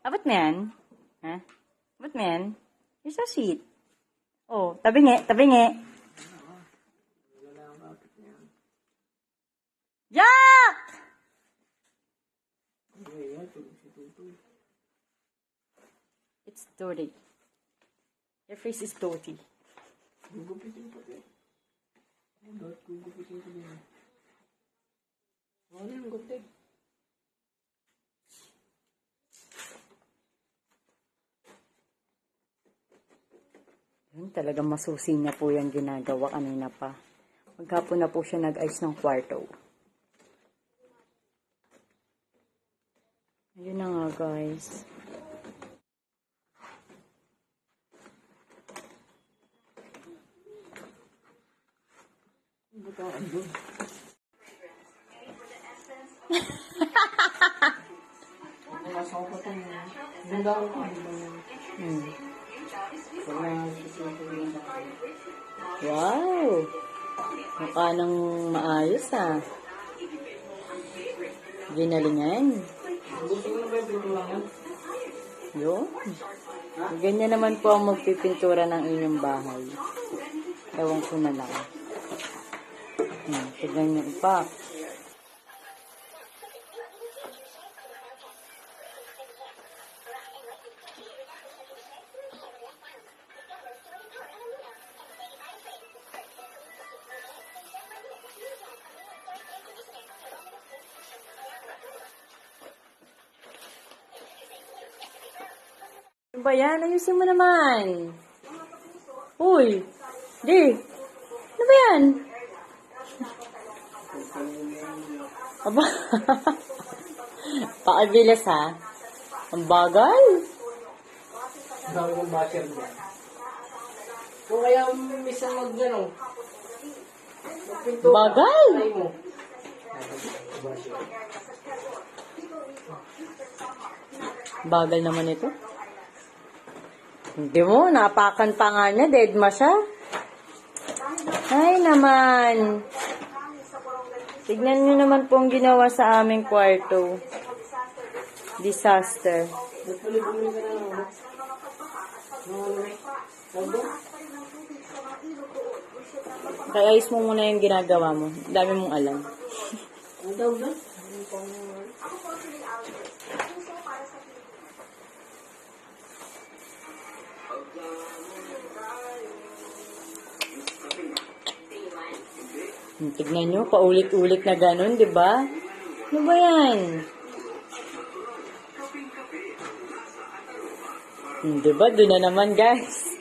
Abot mo yan? Ha? Abot mo yan? You're so sweet. Oh, tabi nge, tabi nge. Jack! It's dirty. Your face is dirty. Gugupitin ko din. Gugupitin ko din. Ano yung gupit? Yun, talagang masusi niya po yung ginagawa kanina pa. Maghapon na po siya nag-ayos ng kwarto. Ayun na nga, guys. Butaan doon. Nasa ko pa ito. Ganda ko pa. Wow! Mukha nang maayos, ah. Ginalingan. Gusto mo na ba yung pintulangan? Yun. Ganyan naman po ang magpipintura ng inyong bahay. Ewan ko na lang. Tignan nyo pa. Ano ba yan? Ayusin mo naman. Uy! Di! Ano ba yan? Aba, pakibilis ha. Ang bagal. Dami kong butter dyan. Kung kaya minsan mag-gano, magpinto ka, Bagal. try mo. Bagal naman ito. Hindi mo, napakan pa nga niya. Dead ma siya. Ay naman. Tignan nyo naman po ang ginawa sa aming kwarto. Disaster. Nagpuli-puli ka na lang. Sabi? Kaya ayos mo muna yung ginagawa mo. Dami mong alam. Ang daw ba? Tignan nyo, paulit-ulit na ganun, di ba? Ano ba yan? Di ba? Doon na naman, guys.